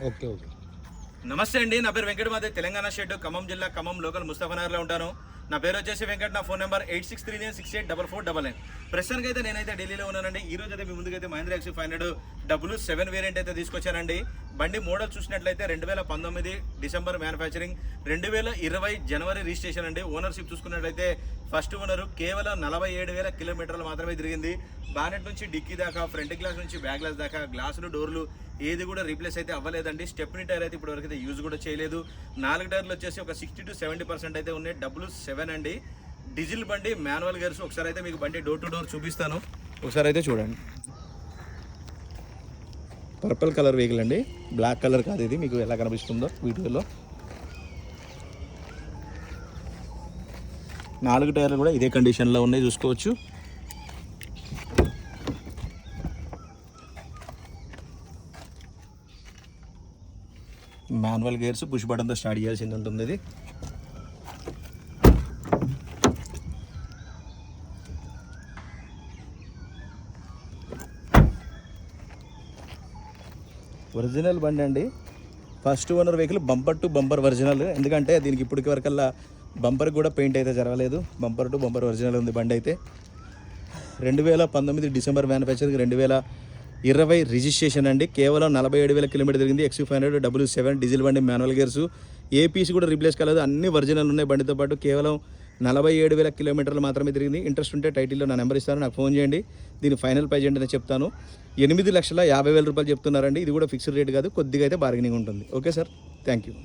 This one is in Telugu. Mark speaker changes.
Speaker 1: Okay okay.
Speaker 2: నమస్తే అండి, నా పేరు వెంకట మాదే, తెలంగాణ స్టేట్ ఖమ్మం జిల్లా ఖమ్మం లోకల్ ముస్తఫానగర్లో ఉంటాను. నా పేరు వచ్చేసి వెంకట్. నా ఫోన్ నెంబర్ 8639684499. ప్రస్తుతానికి అయితే నేనైతే ఢిల్లీలో ఉన్నానండి. ఈ రోజు అయితే మీ ముందుకైతే మహేంద్ర XU500 7 వేరియంట్ అయితే తీసుకొచ్చానండి. బండి మోడల్ చూసినట్లయితే 2019 డిసెంబర్ మ్యానుఫ్యాక్చరింగ్, 2020 జనవరి రిజిస్ట్రేషన్ అండి. ఓనర్షిప్ చూసుకున్నట్లయితే ఫస్ట్ ఓనరు కేవలం 47,000 కిలోమీటర్లు మాత్రమే తిరిగింది. బానెట్ నుంచి డిక్కీ దాకా, ఫ్రంట్ గ్లాస్ నుంచి బ్యాక్ గ్లాస్ దాకా, గ్లాసులు డోర్లు ఏది కూడా రీప్లేస్ అయితే అవ్వలేదండి. స్టెప్నీ టైర్ అయితే ఇప్పటివరకు అయితే యూజ్ కూడా చేయలేదు. 4 టైర్లు వచ్చేసి ఒక 60 to 70% అయితే ఉన్నాయి. 7 అండి, డీజిల్ బండి, మాన్యువల్ గేర్స్. ఒకసారి అయితే మీకు బండి డోర్ టు డోర్ చూపిస్తాను, ఒకసారి అయితే చూడండి. పర్పుల్ కలర్ వెహికల్ అండి, బ్లాక్ కలర్ కాదు. ఇది మీకు ఎలా కనిపిస్తుందో వీడియోలో. 4 టైర్లు కూడా ఇదే కండిషన్లో ఉన్నాయి, చూసుకోవచ్చు. మాన్యువల్ గేర్స్, పుష్ బటన్తో స్టార్ట్ చేయాల్సింది ఉంటుంది. ఇది ఒరిజినల్ బండి అండి, first owner vehicle, bumper to bumper original. ఎందుకంటే దీనికి ఇప్పటికి వరకల్లా బంపర్కి కూడా పెయింట్ అయితే జరగలేదు. బంపర్ టు బంపర్ ఒరిజినల్ ఉంది బండి అయితే. 2019 డిసెంబర్ మ్యానుఫ్యాక్చరింగ్, 2020 రిజిస్ట్రేషన్ అండి. కేవలం 47,000 కిలోమీటర్ తిరిగింది. XU500 7 డీజిల్ బండి, మాన్యువల్ గేర్స్. ఏ పీస్ కూడా రీప్లేస్ కాలేదు, అన్ని ఒరిజినల్ ఉన్నాయి. బండితో పాటు కేవలం 47,000 కిలోమీటర్లు మాత్రమే తిరిగింది. ఇంట్రెస్ట్ ఉంటే టైటిల్లో నా నెంబర్ ఇస్తాను, నాకు ఫోన్ చేయండి. దీని ఫైనల్ ప్రైజ్ ఏంటనే చెప్తాను. 8,50,000 రూపాయలు చెప్తున్నారండి. ఇది కూడా ఫిక్స్డ్ రేట్ కాదు, కొద్దిగా అయితే బార్గెనింగ్ ఉంటుంది. Okay sir, thank you.